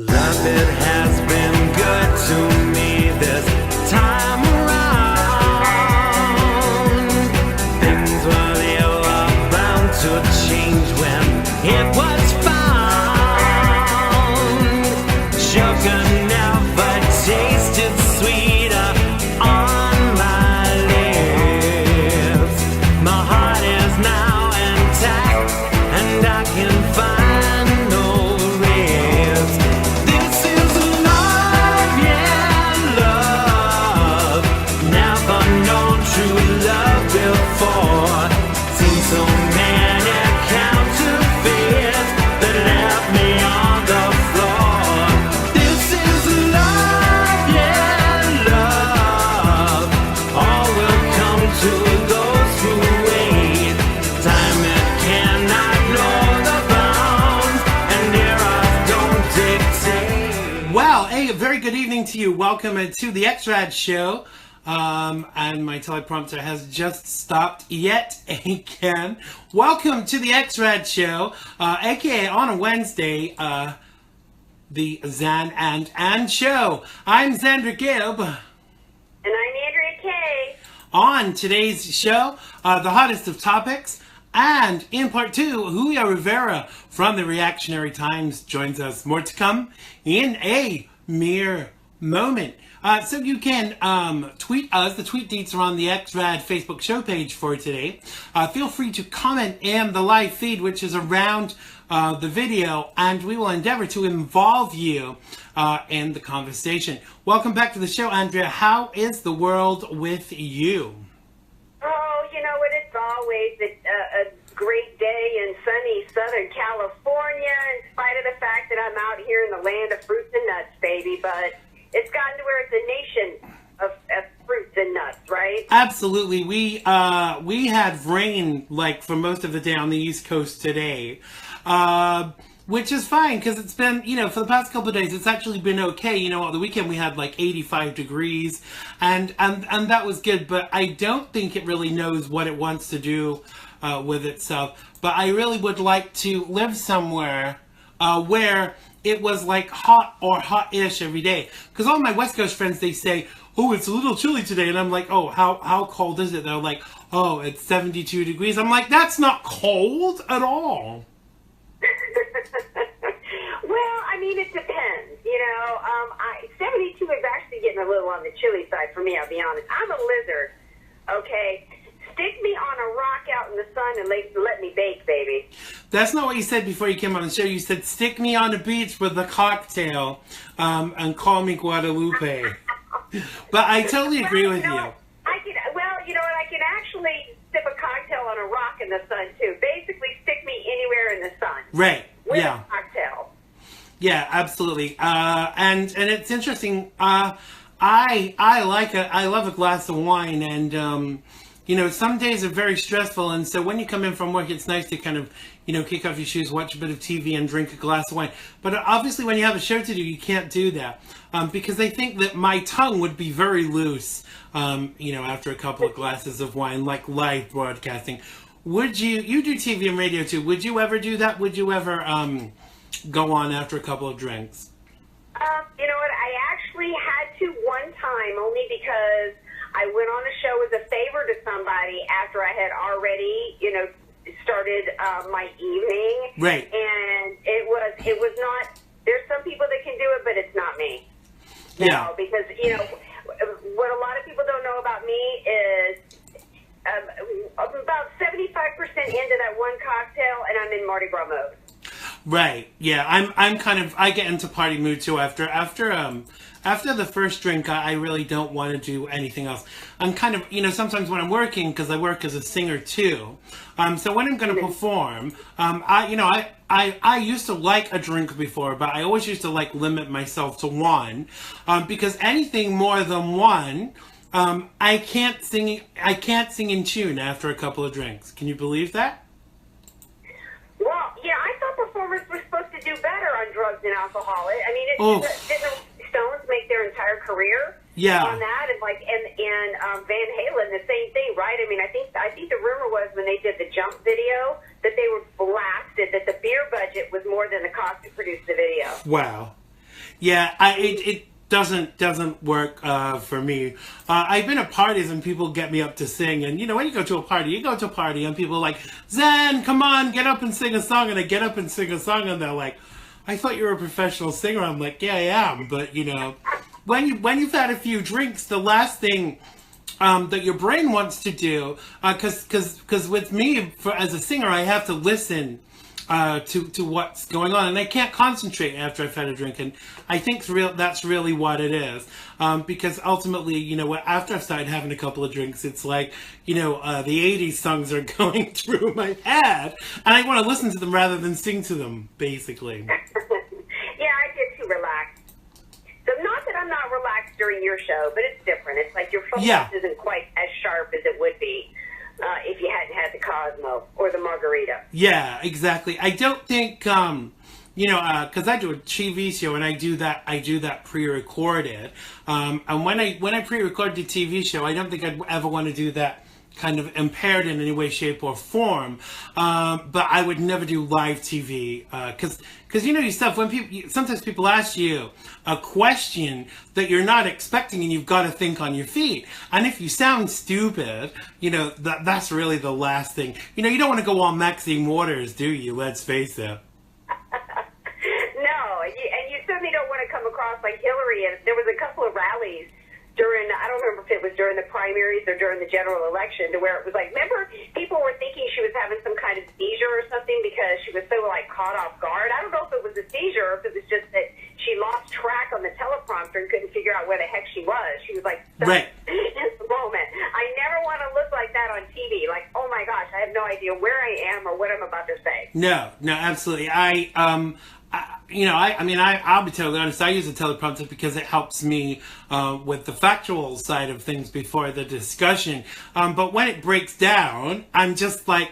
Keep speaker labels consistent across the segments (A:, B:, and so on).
A: Love, it has been good to me this time around. Things were they were bound to change when it was found. Sugar never tasted sweeter on my lips. My heart is now intact and I can find
B: good evening to you. Welcome to the Xrad show. And my teleprompter has just stopped yet again. Welcome to the Xrad show, aka on a Wednesday, the Zan and show. I'm Xander Gibb.
C: And I'm Andrea Kaye.
B: On today's show, the hottest of topics. And in part two, Julio Rivera from the Reactionary Times joins us. More to come in a mere moment. So you can tweet us. The tweet deets are on the Xrad Facebook show page for today. Feel free to comment in the live feed, which is around the video, and we will endeavor to involve you in the conversation. Welcome back to the show, Andrea. How is the world with you?
C: Oh, you know what? It's always a great day in sunny Southern California, in spite of the fact that I'm out here in the land of fruits and nuts, baby. But it's gotten to where it's a nation of fruits and nuts, right?
B: Absolutely. We had rain like for most of the day on the East Coast today, which is fine because it's been, for the past couple of days, it's actually been okay. On the weekend we had like 85 degrees, and that was good. But I don't think it really knows what it wants to do with itself. But I really would like to live somewhere where it was like hot or hot-ish every day. Because all my West Coast friends, they say, oh, it's a little chilly today. And I'm like, oh, how cold is it? They're like, oh, it's 72 degrees. I'm like, that's not cold at all.
C: Well, I mean, it depends. 72 is actually getting a little on the chilly side for me, I'll be honest. I'm a lizard, okay? Stick me on a rock out in the sun and let me bake, baby.
B: That's not what you said before you came on the show. You said, stick me on the beach with a cocktail and call me Guadalupe. But I totally agree with you.
C: I can actually sip a cocktail on a rock in the sun, too. Basically, stick me anywhere in the sun.
B: Right,
C: with
B: yeah.
C: a cocktail.
B: Yeah, absolutely. And it's interesting. I love a glass of wine, and some days are very stressful, and so when you come in from work, it's nice to kind of, kick off your shoes, watch a bit of TV, and drink a glass of wine. But obviously, when you have a show to do, you can't do that because they think that my tongue would be very loose, after a couple of glasses of wine, like live broadcasting. Would you do TV and radio too? Would you ever do that? Would you ever go on after a couple of drinks?
C: You know what? I actually had to one time, only because I went on a show as a favor to somebody after I had already, started my evening.
B: Right.
C: And it was not, there's some people that can do it, but it's not me.
B: Yeah.
C: No, because, what a lot of people don't know about me is about 75% into that one cocktail and I'm in Mardi Gras mode.
B: Right. Yeah. I get into party mood too after the first drink. I really don't want to do anything else. I'm kind of, sometimes when I'm working, because I work as a singer too. So when I'm going to perform, I used to like a drink before, but I always used to limit myself to one, because anything more than one, I can't sing in tune after a couple of drinks. Can you believe that?
C: Well, yeah, I thought performers were supposed to do better on drugs and alcohol. I mean, didn't Stones make their entire career on that? And Van Halen, the same thing, right? I mean, I think the rumor was when they did the Jump video that they were blasted that the beer budget was more than the cost to produce the video.
B: Wow. Yeah, it doesn't work for me. I've been at parties and people get me up to sing, and when you go to a party, and people are like, Zen, come on, get up and sing a song, and I get up and sing a song, and they're like, I thought you were a professional singer. I'm like, yeah, I am, but when you've had a few drinks, the last thing that your brain wants to do, because with me, as a singer, I have to listen to what's going on, and I can't concentrate after I've had a drink, and I think that's really what it is, because ultimately, after I've started having a couple of drinks, it's like, the 80s songs are going through my head, and I want to listen to them rather than sing to them, basically.
C: Yeah, I get too relaxed. So not that I'm not relaxed during your show, but it's different. It's like your focus isn't quite as sharp as it would be if you hadn't had the Cosmo or the margarita.
B: Yeah, exactly. I don't think, because I do a TV show and I do that pre-recorded. And when I pre-record the TV show, I don't think I'd ever want to do that kind of impaired in any way, shape, or form. But I would never do live TV because yourself, when sometimes people ask you a question that you're not expecting, and you've got to think on your feet. And if you sound stupid, that's really the last thing. You don't want to go on Maxine Waters, do you? Let's face it.
C: No, and you certainly don't want to come across like Hillary. And there was a couple of rallies during, I don't remember if it was during the primaries or during the general election, to where it was like, remember, people were thinking she was having some kind of seizure or something because she was so caught off guard. I don't know if it was a seizure or if it was just that she lost track on the teleprompter and couldn't figure out where the heck she was. She was like,
B: right
C: in the moment. I never want to look like that on TV. Like, oh my gosh, I have no idea where I am or what I'm about to say.
B: No, absolutely. I'll be totally honest. I use a teleprompter because it helps me with the factual side of things before the discussion. But when it breaks down, I'm just like,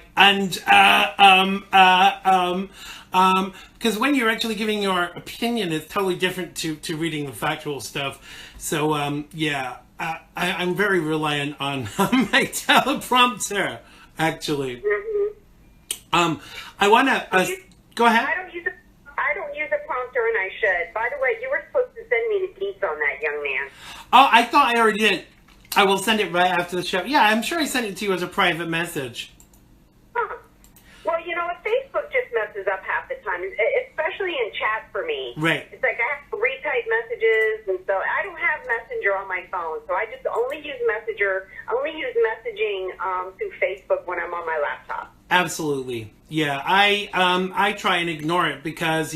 B: because when you're actually giving your opinion, it's totally different to reading the factual stuff. So, I'm very reliant on my teleprompter, actually.
C: Mm-hmm.
B: I want to go ahead.
C: I don't use a prompter, and I should. By the way, you were supposed to send me the deets on that young man.
B: Oh, I thought I already did. I will send it right after the show. Yeah, I'm sure I sent it to you as a private message.
C: Huh. Well, Facebook just messes up half the time, especially in chat for me.
B: Right.
C: It's like I have to retype messages, and so I don't have Messenger on my phone, so I just only use messaging through Facebook when I'm on my laptop.
B: Absolutely. Yeah, I try and ignore it because,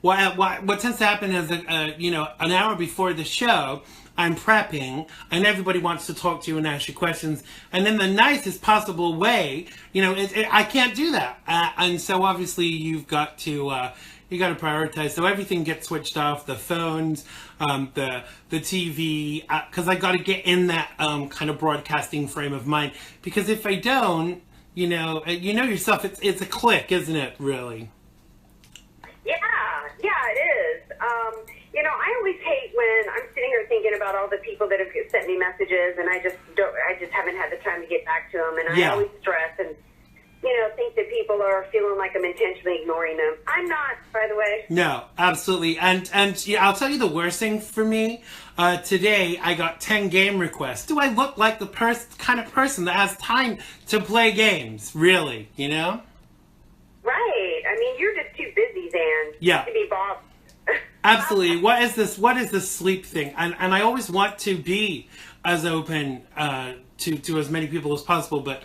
B: what tends to happen is, an hour before the show, I'm prepping and everybody wants to talk to you and ask you questions. And in the nicest possible way, I can't do that. And so obviously you've got to prioritize. So everything gets switched off, the phones, the TV, because I got to get in that kind of broadcasting frame of mind. Because if I don't, you know yourself, it's a click, isn't it, really?
C: Yeah, it is. I always hate when I'm sitting here thinking about all the people that have sent me messages, and I just haven't had the time to get back to them, and I always stress and think that people are feeling like I'm intentionally ignoring them. I'm not, by the way.
B: No, absolutely. And I'll tell you the worst thing for me. Today, I got 10 game requests. Do I look like the kind of person that has time to play games? Really,
C: Right. I mean, you're just too busy, Dan, to be bothered.
B: Absolutely. What is this sleep thing? And I always want to be as open to as many people as possible, but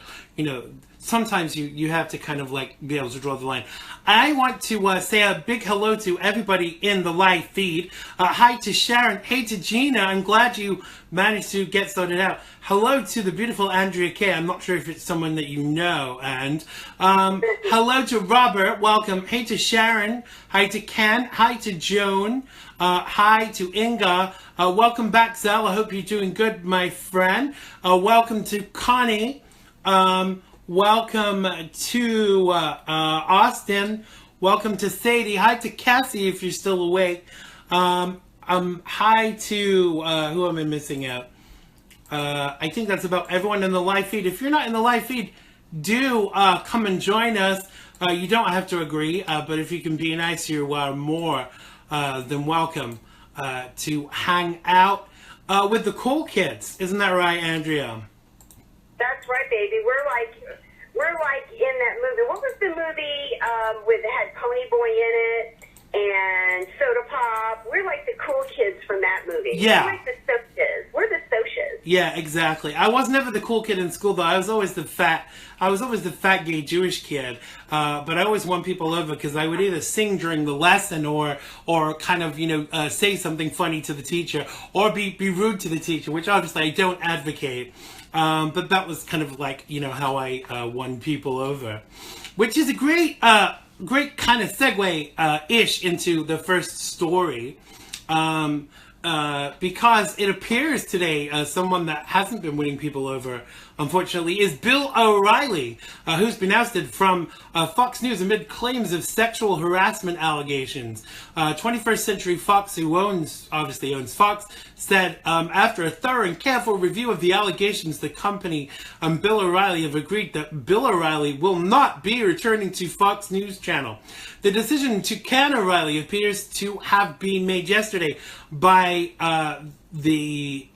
B: sometimes you have to kind of be able to draw the line. I want to say a big hello to everybody in the live feed. Hi to Sharon. Hey to Gina. I'm glad you managed to get sorted out. Hello to the beautiful Andrea Kaye. I'm not sure if it's someone that you know. And hello to Robert. Welcome. Hey to Sharon. Hi to Ken. Hi to Joan. Hi to Inga. Welcome back, Zell. I hope you're doing good, my friend. Welcome to Connie. Welcome to Austin. Welcome to Sadie. Hi to Cassie if you're still awake. Hi to who am I missing out? I think that's about everyone in the live feed. If you're not in the live feed, do come and join us. You don't have to agree, but if you can be nice, you are more than welcome. to hang out with the cool kids. Isn't that right, Andrea?
C: That's right, baby. We're like in that movie. What was the movie with had Pony Boy in it and Soda Pop? We're like the cool kids from that movie.
B: Yeah.
C: We're like the Socias. We're the Socias.
B: Yeah, exactly. I was never the cool kid in school, though. I was always the fat gay Jewish kid. But I always won people over because I would either sing during the lesson or kind of, say something funny to the teacher or be rude to the teacher, which obviously I don't advocate. But that was kind of like, how I won people over. Which is a great kind of segue-ish into the first story. Because it appears today someone that hasn't been winning people over, unfortunately, is Bill O'Reilly, who's been ousted from Fox News amid claims of sexual harassment allegations. 21st Century Fox, who obviously owns Fox, said after a thorough and careful review of the allegations, the company and Bill O'Reilly have agreed that Bill O'Reilly will not be returning to Fox News Channel. The decision to can O'Reilly appears to have been made yesterday by the...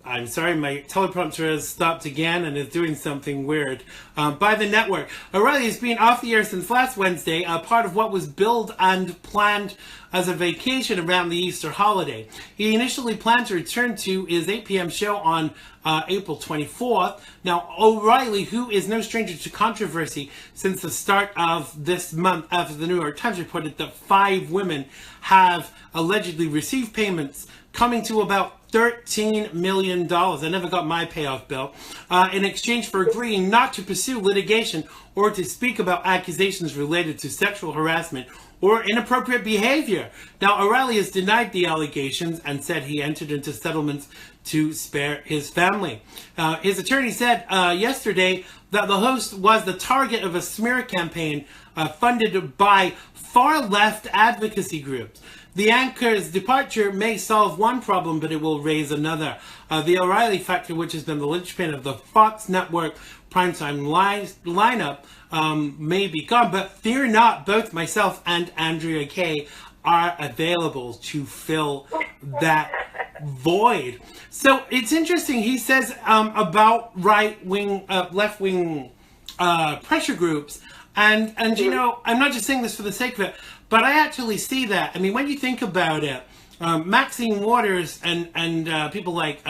B: I'm sorry, my teleprompter has stopped again and is doing something weird. By the network. O'Reilly has been off the air since last Wednesday, part of what was billed and planned as a vacation around the Easter holiday. He initially planned to return to his 8 p.m. show on April 24th. Now, O'Reilly, who is no stranger to controversy since the start of this month, after the New York Times reported that 5 women have allegedly received payments coming to about $13 million. I never got my payoff bill. In exchange for agreeing not to pursue litigation or to speak about accusations related to sexual harassment or inappropriate behavior. Now, O'Reilly has denied the allegations and said he entered into settlements to spare his family. His attorney said yesterday that the host was the target of a smear campaign funded by far-left advocacy groups. The anchor's departure may solve one problem, but it will raise another. The O'Reilly factor, which has been the linchpin of the Fox Network primetime lineup, may be gone. But fear not, both myself and Andrea Kaye are available to fill that void. So it's interesting. He says about right-wing, left-wing pressure groups. And I'm not just saying this for the sake of it, but I actually see that. I mean, when you think about it, Maxine Waters and people like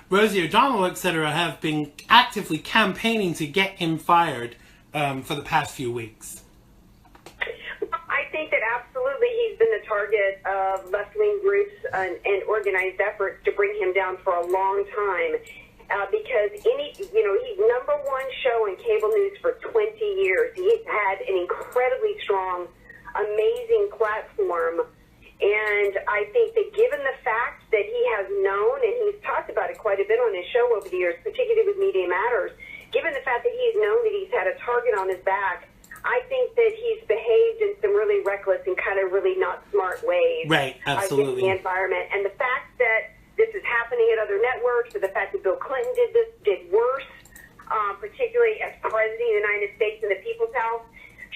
B: Rosie O'Donnell, etc., have been actively campaigning to get him fired for the past few weeks.
C: I think that absolutely he's been the target of left-wing groups and organized efforts to bring him down for a long time. Because he's number one show in cable news for 20 years. He's had an incredibly strong, amazing platform. And I think that given the fact that he has known, and he's talked about it quite a bit on his show over the years, particularly with Media Matters, given the fact that he's known that he's had a target on his back, I think that he's behaved in some really reckless and kind of really not smart ways.
B: Right, absolutely.
C: In the environment. And the fact that this is happening at other networks, or the fact that Bill Clinton did worse, particularly as President of the United States in the People's House,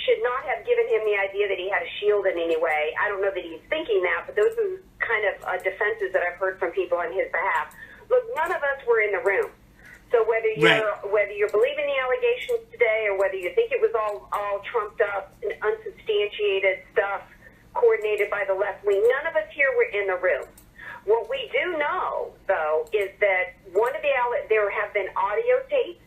C: should not have given him the idea that he had a shield in any way. I don't know that he's thinking that, but those are kind of defenses that I've heard from people on his behalf. Look, none of us were in the room. So whether you're believing the allegations today, or whether you think it was all trumped up and unsubstantiated stuff coordinated by the left wing, none of us here were in the room. What we do know, though, is that there have been audio tapes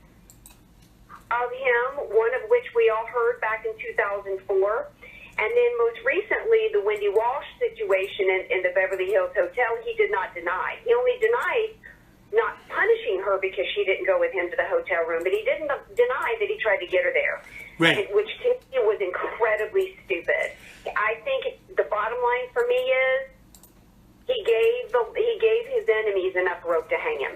C: of him, one of which we all heard back in 2004. And then most recently, the Wendy Walsh situation in the Beverly Hills Hotel, he did not deny. He only denied not punishing her because she didn't go with him to the hotel room, but he didn't deny that he tried to get her there,
B: right.
C: Which to me was incredibly stupid. I think the bottom line for me is he gave his enemies enough rope to hang him.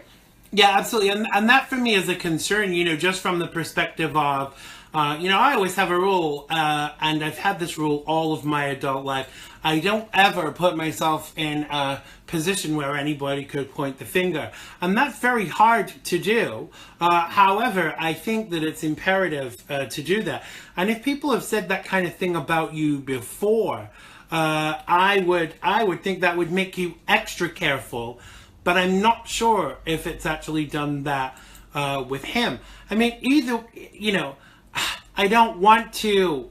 B: Yeah, absolutely. And that for me is a concern, just from the perspective of I always have a rule, and I've had this rule all of my adult life. I don't ever put myself in a position where anybody could point the finger. And that's very hard to do. However, I think that it's imperative to do that. And if people have said that kind of thing about you before, I would think that would make you extra careful. But I'm not sure if it's actually done that with him. I mean, I don't want to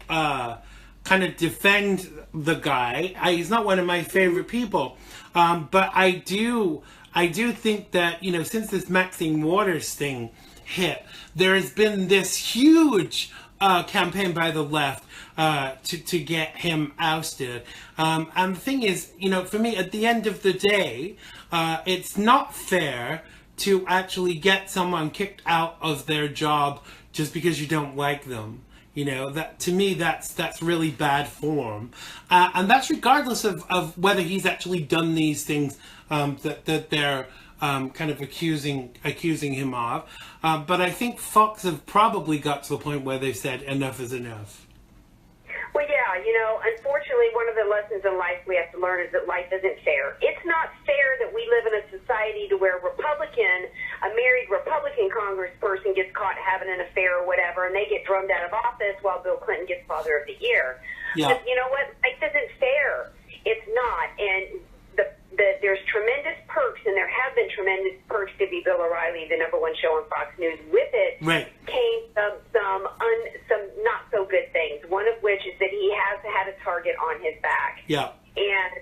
B: kind of defend the guy. He's not one of my favorite people. But I do think that, since this Maxine Waters thing hit, there has been this huge campaign by the left to get him ousted. And the thing is, for me, at the end of the day, it's not fair to actually get someone kicked out of their job just because you don't like them. That to me, that's really bad form. And that's regardless of whether he's actually done these things that they're kind of accusing him of. But I think Fox have probably got to the point where they've said enough is enough.
C: Well, yeah, unfortunately, one of the lessons in life we have to learn is that life isn't fair. It's not fair that we live in a society to where a married Republican congressperson gets caught having an affair or whatever, and they get drummed out of office while Bill Clinton gets Father of the Year.
B: Yeah.
C: But you know what? Life isn't fair. It's not. And there's tremendous perks, and there have been tremendous perks to be Bill O'Reilly, the #1 show on Fox News. With it came some not so good things. One of which is that he has had a target on his back.
B: Yeah.
C: And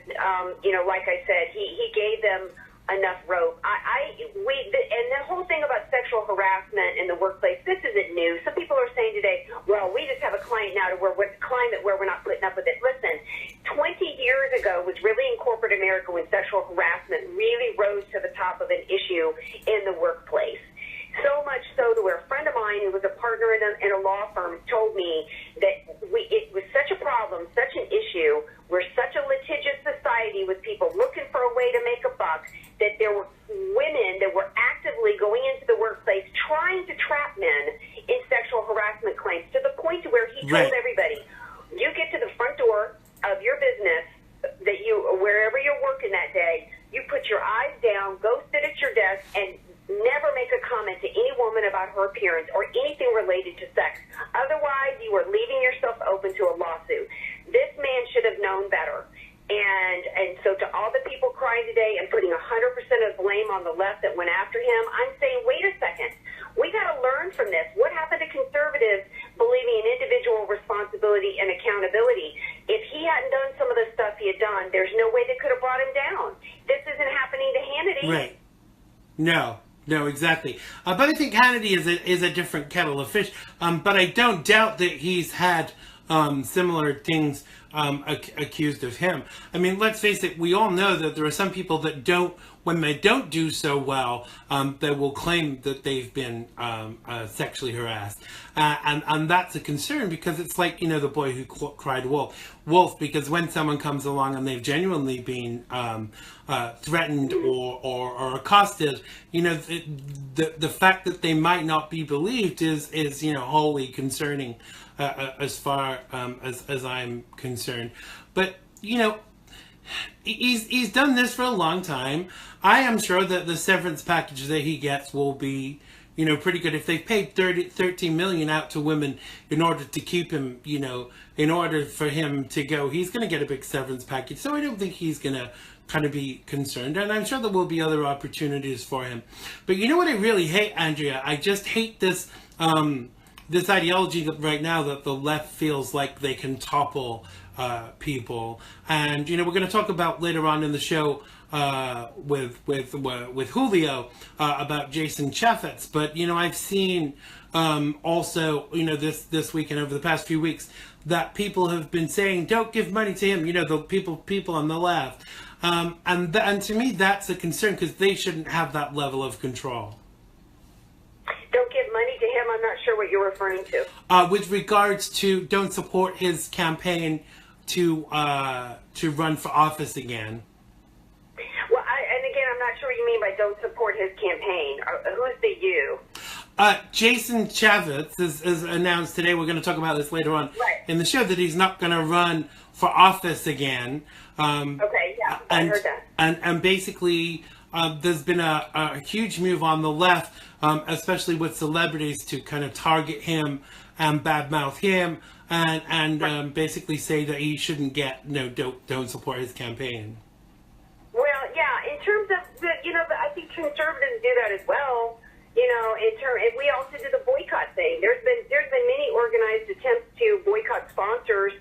C: like I said, he gave them enough rope. And the whole thing about sexual harassment in the workplace, this isn't new. Some people are saying today, well, we just have a climate where we're not putting up with it. Listen, 20 years ago was really in corporate America when sexual harassment really rose to the top of an issue in the workplace. So much so that where a friend of mine who was a partner in a law firm told me that it was such a problem, such an issue, we're such a litigious society with people looking for a way to make a buck, that there were women that were actively going into the workplace trying to trap men in sexual harassment claims, to the point to where he told everybody, you get to the front door of your business, wherever you're working that day, you put your eyes down, go sit at your desk, and never make a comment to any woman about her appearance or anything related to sex. Otherwise, you are leaving yourself open to a lawsuit. This man should have known better. And so to all the people crying today and putting 100% of blame on the left that went after him, I'm saying, wait a second. We got to learn from this. What happened to conservatives believing in individual responsibility and accountability? If he hadn't done some of the stuff he had done, there's no way they could have brought him down. This isn't happening to Hannity.
B: Right. No, exactly. But I think Hannity is a different kettle of fish. But I don't doubt that he's had similar things accused of him. I mean, let's face it, we all know that there are some people that when they don't do so well, they will claim that they've been sexually harassed. And that's a concern, because it's like, the boy who cried wolf, because when someone comes along and they've genuinely been threatened or accosted, the fact that they might not be believed is wholly concerning as far as I'm concerned. But, he's done this for a long time. I am sure that the severance package that he gets will be, pretty good. If they've paid $13 million out to women in order to keep him, in order for him to go, he's going to get a big severance package. So I don't think he's going to kind of be concerned. And I'm sure there will be other opportunities for him. But you know what I really hate, Andrea? I just hate this this ideology that right now that the left feels like they can topple people. And we're going to talk about later on in the show with Julio about Jason Chaffetz. But I've seen also this week and over the past few weeks that people have been saying, don't give money to him. The people on the left, and to me that's a concern, because they shouldn't have that level of control.
C: Don't give money to him. I'm not sure what you're referring to.
B: With regards to don't support his campaign to run for office again.
C: Well, and again, I'm not sure what you mean by don't support his campaign. Who's the you?
B: Jason Chaffetz is announced today. We're going to talk about this later on in the show, that he's not going to run for office again.
C: Okay, yeah, I heard that.
B: And basically, there's been a huge move on the left, especially with celebrities, to kind of target him and badmouth him, and basically say that he shouldn't get, don't support his campaign.
C: Well, yeah, in terms of I think conservatives do that as well. And we also do the boycott thing. There's been many organized attempts to boycott sponsors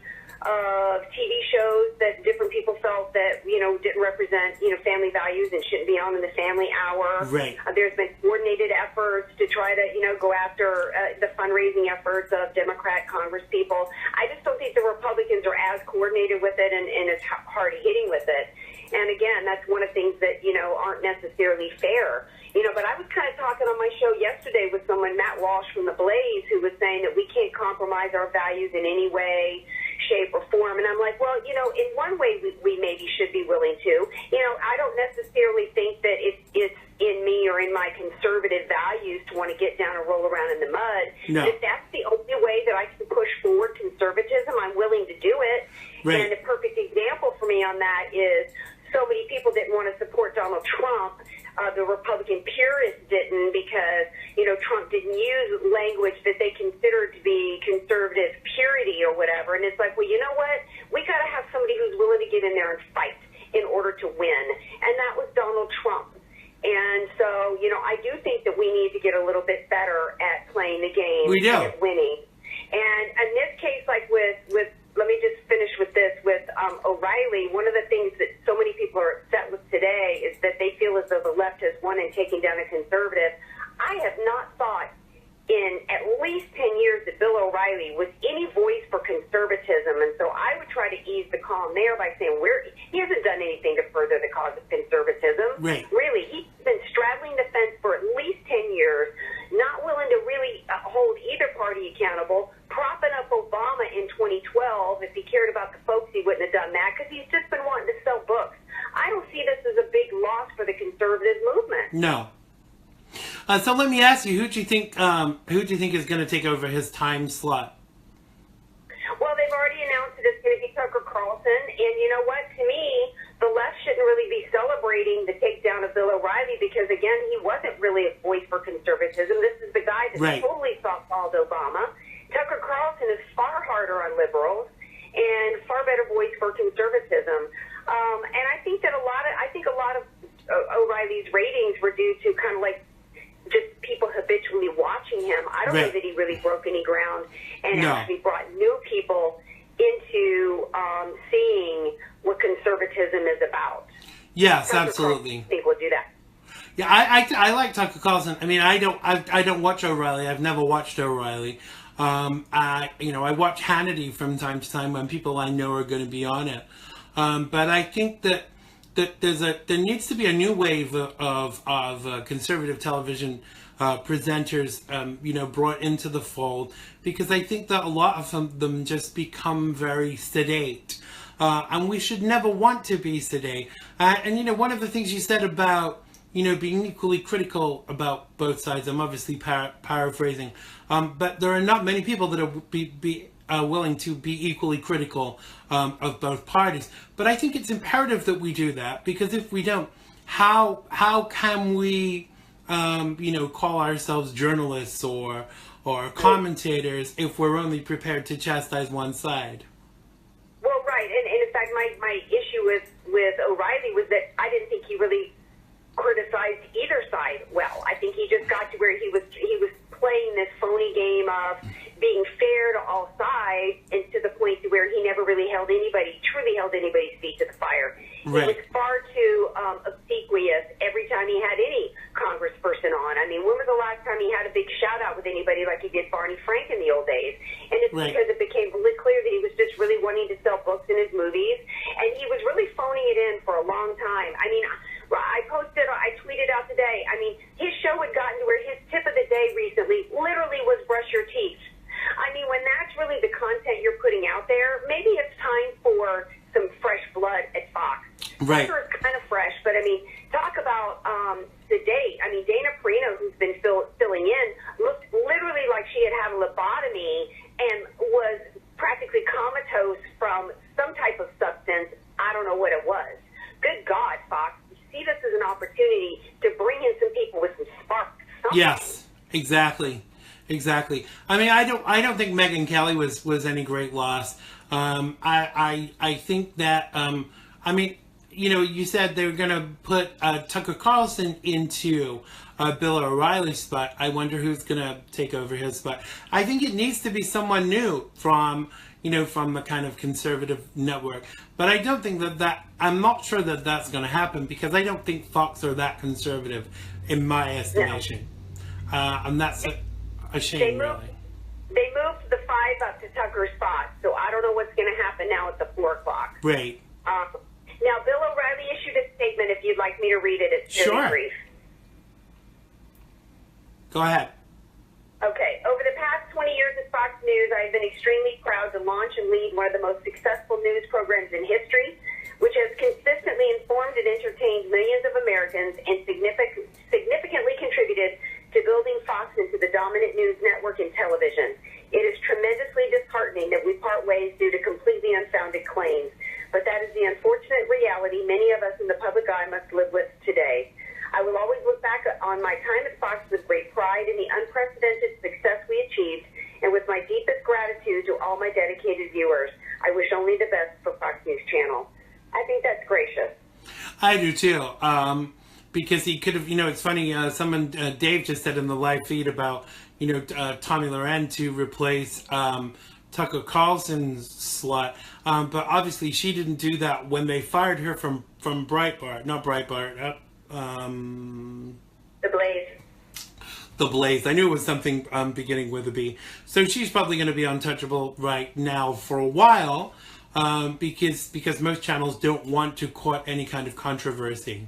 C: of TV shows that different people felt that didn't represent family values and shouldn't be on in the family hour.
B: Right.
C: There's been coordinated efforts to try to go after the fundraising efforts of Democrat Congress people. I just don't think the Republicans are as coordinated with it and as hard hitting with it. And again, that's one of the things that aren't necessarily fair. But I was kind of talking on my show yesterday with someone, Matt Walsh from The Blaze, who was saying that we can't compromise our values in any way, shape, or form. And I'm like, well, in one way we maybe should be willing to. I don't necessarily think that it's in me or in my conservative values to want to get down and roll around in the mud.
B: No.
C: If that's the only way that I can push forward conservatism, I'm willing to do it.
B: Right.
C: And a perfect example for me on that is so many people didn't want to support Donald Trump. The Republican purists didn't, because Trump didn't use language that they considered to be conservative purity or whatever. And it's like, well, you know what? We got to have somebody who's willing to get in there and fight in order to win. And that was Donald Trump. And so, I do think that we need to get a little bit better at playing the game and at winning. And in this case, like with let me just finish with this, with O'Reilly, one of the things that so many people are upset with today is that they feel as though the left has won in taking down a conservative. I have not thought in at least 10 years that Bill O'Reilly was any voice for conservatism. And so I would try to ease the calm there by saying he hasn't done anything to further the cause of conservatism.
B: Right.
C: Really, he's been straddling the fence for at least 10 years, not willing to really hold either party accountable, propping up Obama in 2012. If he cared about the folks, he wouldn't have done that, because he's just been wanting to sell books. I don't see this as a big loss for the conservative movement.
B: No. So let me ask you, who do you think is going to take over his time slot?
C: Well, they've already announced that it's going to be Tucker Carlson, and you know what? To me, the left shouldn't really be celebrating the takedown of Bill O'Reilly, because again, he wasn't really a voice for conservatism. This is the guy that totally softballed Obama. Tucker Carlson is far harder on liberals and far better voice for conservatism. And I think that a lot of O'Reilly's ratings were due to kind of like just people habitually watching him. I don't know that he really broke any ground and actually brought new people into seeing what conservatism is about.
B: Yes,
C: Tucker
B: absolutely.
C: I think we'll do that.
B: Yeah, I like Tucker Carlson. I mean, I don't watch O'Reilly. I've never watched O'Reilly. I watch Hannity from time to time when people I know are going to be on it. But I think that there needs to be a new wave of conservative television presenters, brought into the fold, because I think that a lot of them just become very sedate, and we should never want to be sedate. And one of the things you said about being equally critical about both sides, I'm obviously paraphrasing, but there are not many people that are willing to be equally critical of both parties. But I think it's imperative that we do that, because if we don't, how can we call ourselves journalists or commentators if we're only prepared to chastise one side?
C: Well, right, and in fact, my issue with O'Reilly was that I didn't think he really criticized either side well. I think he just got to where he was playing this phony game of being fair to all sides, and to the point to where he never really truly held anybody's feet to the fire.
B: Right.
C: He was far too obsequious every time he had any congressperson on. I mean, when was the last time he had a big shout out with anybody like he did Barney Frank in the old days? And it's because it became really clear that he was just really wanting to sell books in his movies, and he was really phoning it in for a long time. I mean, I tweeted out today, I mean, his show had gotten to where his tip of the day recently literally was brush your teeth. I mean, when that's really the content you're putting out there, maybe it's time for some fresh blood at Fox.
B: Right.
C: Tucker is kind of fresh, but I mean, talk about sedate. I mean, Dana Perino, who's been filling in, know what it was. Good God, Fox, you see this as an opportunity to bring in some people with some spark.
B: Yes, exactly. I mean, I don't think Megyn Kelly was any great loss. I think that I mean, you know, you said they were going to put Tucker Carlson into Bill O'Reilly's spot. I wonder who's going to take over his spot. I think it needs to be someone new from, you know, from the kind of conservative network. But I don't think I'm not sure that that's going to happen, because I don't think Fox are that conservative in my estimation. No. And that's a shame, really.
C: They moved the 5 up to Tucker's spot, so I don't know what's going to happen now at the 4 o'clock.
B: Right.
C: Now, Bill O'Reilly issued a statement, if you'd like me to read it. It's very brief.
B: Go ahead.
C: Okay. Over the past 20 years at Fox News, I have been extremely proud to launch and lead one of the most successful news programs in history, which has consistently informed and entertained millions of Americans and significantly contributed to building Fox into the dominant news network in television. It is tremendously disheartening that we part ways due to completely unfounded claims, but that is the unfortunate reality many of us in the public eye must live with today. I will always look back on my time at Fox with great pride in the unprecedented success we achieved, and with my deepest gratitude to all my dedicated viewers. I wish only the best for Fox News Channel. I think that's gracious.
B: I do too. Because he could have, you know, it's funny, Dave just said in the live feed about, you know, Tommy Loren to replace Tucker Carlson's slot. But obviously she didn't do that when they fired her from Breitbart. Not Breitbart.
C: The Blaze.
B: The Blaze. I knew it was something beginning with a B. So she's probably going to be untouchable right now for a while, because most channels don't want to court any kind of controversy.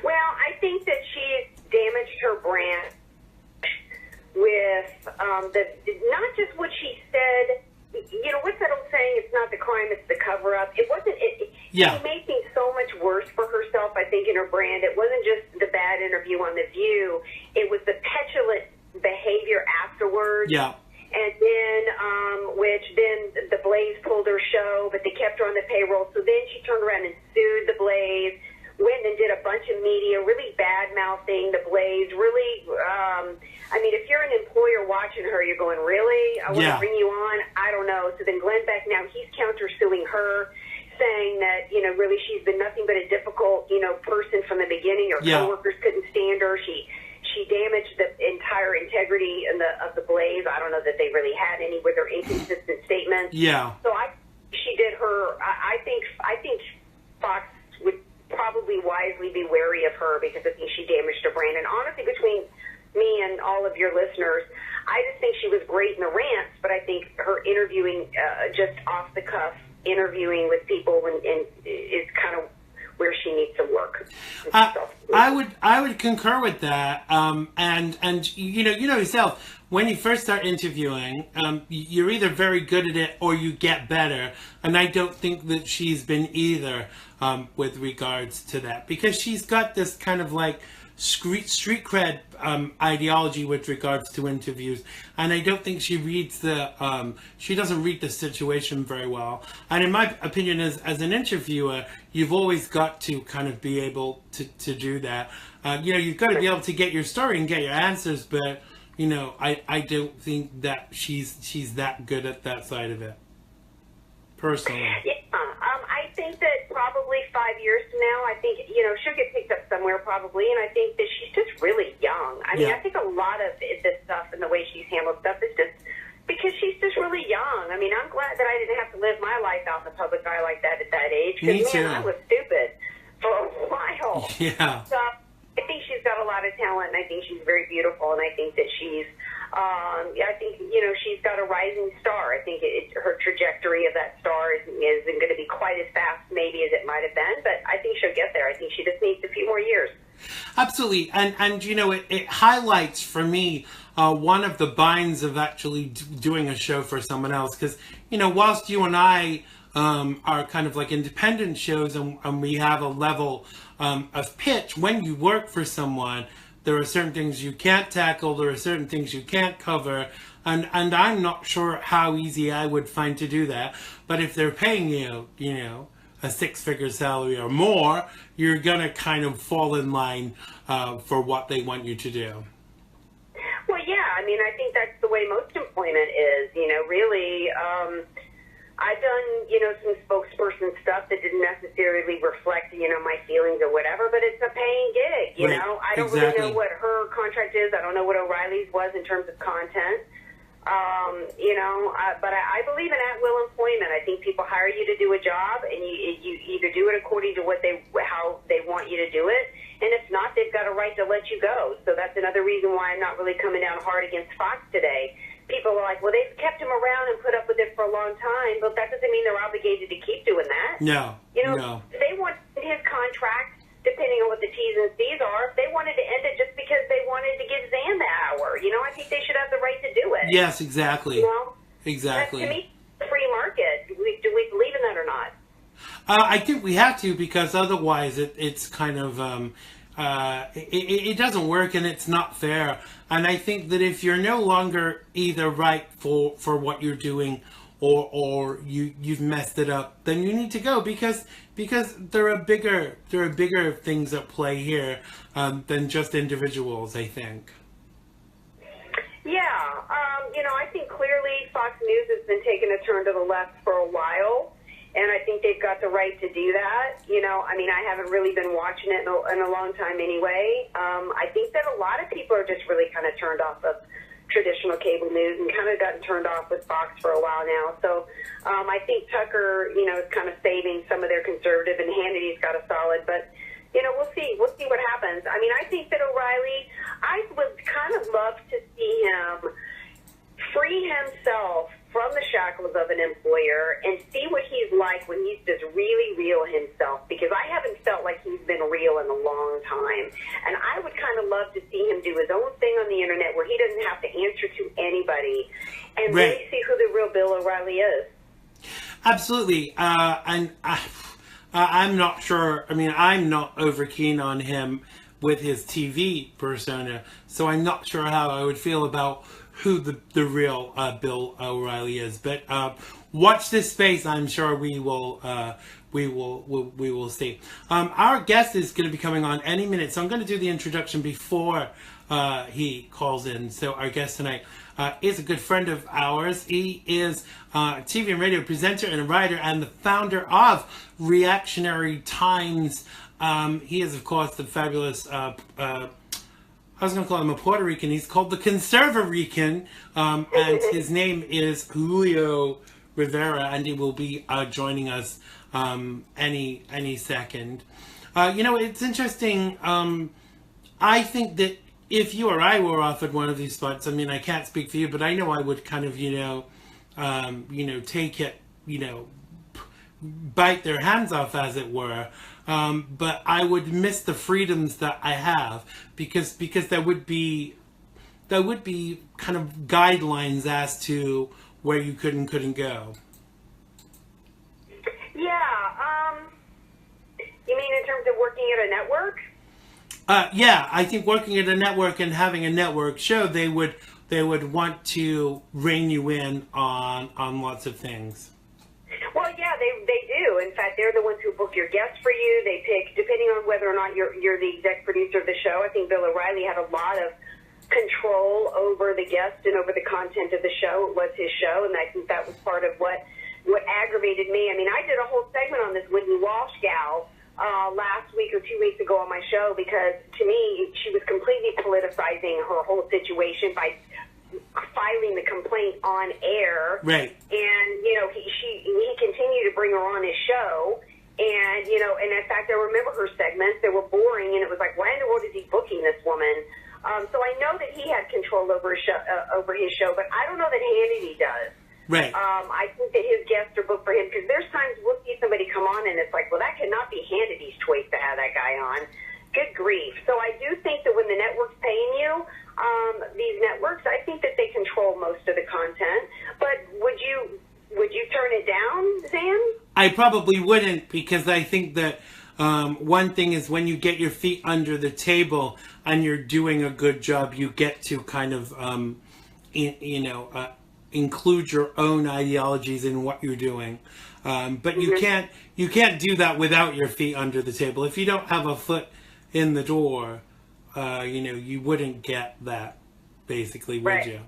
C: Well, I think that she's damaged her brand with not just what she said. You know, what's that old saying? It's not the crime, it's the cover-up. It wasn't. She made things so much worse for herself, I think, in her brand. It wasn't just the bad interview on The View. It was the petulant behavior afterwards.
B: Yeah.
C: And then, which then the Blaze pulled her show, but they kept her on the payroll. So then she turned around and sued the Blaze, went and did a bunch of media, really bad-mouthing the Blaze, really, I mean, if you're an employer watching her, you're going, really? I want to bring you on? I don't know. So then Glenn Beck, now he's countersuing her, saying that, you know, really she's been nothing but a difficult, you know, person from the beginning. Her coworkers couldn't stand her. She damaged the entire integrity of the Blaze. I don't know that they really had any with her inconsistent statements.
B: Yeah.
C: So she did her, I think Fox would probably wisely be wary of her, because I think she damaged her brand. And honestly, between me and all of your listeners, I just think she was great in the rants, but I think her interviewing, just off the cuff, interviewing with people and is kind of where she needs to work.
B: I would concur with that. And you know yourself, when you first start interviewing, you're either very good at it or you get better. And I don't think that she's been either with regards to that, because she's got this kind of like street cred ideology with regards to interviews, and I don't think she reads she doesn't read the situation very well. And in my opinion, as an interviewer, you've always got to kind of be able to do that. You know, you've got to be able to get your story and get your answers, but you know, I don't think that she's that good at that side of it, personally.
C: Yeah, I think that probably 5 years from now, I think, you know, she'll get picked up somewhere probably, and I think that she's just really young. I mean, I think a lot of this stuff and the way she's handled stuff is just because she's just really young. I mean, I'm glad that I didn't have to live my life out in the public eye like that at that age, because, man, I was stupid for a while.
B: Yeah.
C: So I think she's got a lot of talent, and I think she's very beautiful, and I think that she's, I think, you know, she's got a rising star. I think her trajectory of that star isn't going to be quite as fast maybe as it might have been, but I think she'll get there. I think she just needs a few more years.
B: Absolutely. And you know, it highlights for me one of the binds of actually doing a show for someone else, because, you know, whilst you and I are kind of like independent shows, and we have a level of pitch, when you work for someone, there are certain things you can't tackle, there are certain things you can't cover, and I'm not sure how easy I would find to do that. But if they're paying you, you know, a six-figure salary or more, you're gonna kind of fall in line for what they want you to do.
C: Well, yeah, I mean, I think that's the way most employment is. You know, really, I've done, you know, some spokesperson stuff that didn't necessarily reflect, you know, my feelings or whatever, but it's a paying gig, you know. I don't really know what her contract is. I don't know what O'Reilly's was in terms of content. You know, but I believe in at-will employment. I think people hire you to do a job, and you either do it according to how they want you to do it, and if not, they've got a right to let you go. So that's another reason why I'm not really coming down hard against Fox today. People are like, well, they've kept him around and put up with it for a long time, but that doesn't mean they're obligated to keep doing that.
B: No,
C: you know, they want his contract, depending on what the T's and C's are. If they wanted to end it just because they wanted to give Xan the hour, you know, I think they should have the right to do it.
B: Yes, exactly.
C: You know?
B: Exactly.
C: To me, free market. Do we believe in that or not?
B: I think we have to, because otherwise it's kind of it doesn't work, and it's not fair. And I think that if you're no longer either right for what you're doing, or you've messed it up, then you need to go, because there are bigger things at play here than just individuals, I think.
C: Yeah, you know, I think clearly Fox News has been taking a turn to the left for a while, and I think they've got the right to do that. You know, I mean, I haven't really been watching it in a long time anyway. I think that a lot of people are just really kind of turned off of traditional cable news and kind of gotten turned off with Fox for a while now. So I think Tucker, you know, is kind of saving some of their conservative, and Hannity's got a solid, but you know, we'll see what happens. I mean, I think that O'Reilly, I would kind of love to see him free himself from the shackles of an employer and see what he's like when he's just really real himself, because I haven't felt like he's been real in a long time. And I would kind of love to see him do his own thing on the internet where he doesn't have to answer to anybody, and really see who the real Bill O'Reilly is.
B: Absolutely. And I'm not sure. I mean, I'm not over keen on him with his TV persona, so I'm not sure how I would feel about who the real Bill O'Reilly is. But watch this space. I'm sure we will see. Our guest is going to be coming on any minute, so I'm going to do the introduction before he calls in. So our guest tonight is a good friend of ours. He is a TV and radio presenter and a writer, and the founder of Reactionary Times. He is, of course, the fabulous, I was going to call him a Puerto Rican. He's called the Conservarican, and his name is Julio Rivera, and he will be joining us any second. You know, it's interesting. I think that if you or I were offered one of these spots, I mean, I can't speak for you, but I know I would kind of, take it, bite their hands off, as it were. But I would miss the freedoms that I have, because there would be kind of guidelines as to where you could and couldn't go.
C: Yeah. You mean in terms of working at a network?
B: Yeah, I think working at a network and having a network show, they would want to rein you in on lots of things.
C: Well, yeah, they do. In fact, they're the ones who book your guests for you. They pick, depending on whether or not you're the exec producer of the show. I think Bill O'Reilly had a lot of control over the guest and over the content of the show. It was his show, and I think that was part of what aggravated me. I mean, I did a whole segment on this Whitney Walsh gal last week or 2 weeks ago on my show, because to me, she was completely politicizing her whole situation by filing the complaint on air.
B: Right.
C: And, he continued to bring her on his show. And, and in fact, I remember her segments. They were boring, and it was like, why in the world is he booking this woman? So I know that he had control over his show, but I don't know that Hannity does.
B: Right.
C: I think that his guests are booked for him, because there's times we'll see somebody come on and it's like, well, that cannot be Hannity's choice to have that guy on. Good grief. So I do think that when the network's paying you, these networks, I think that they control most of the content. But would you turn it down, Xan?
B: I probably wouldn't, because I think that one thing is, when you get your feet under the table and you're doing a good job, you get to kind of, include your own ideologies in what you're doing. But you can't do that without your feet under the table. If you don't have a foot in the door, you wouldn't get that, basically, would you?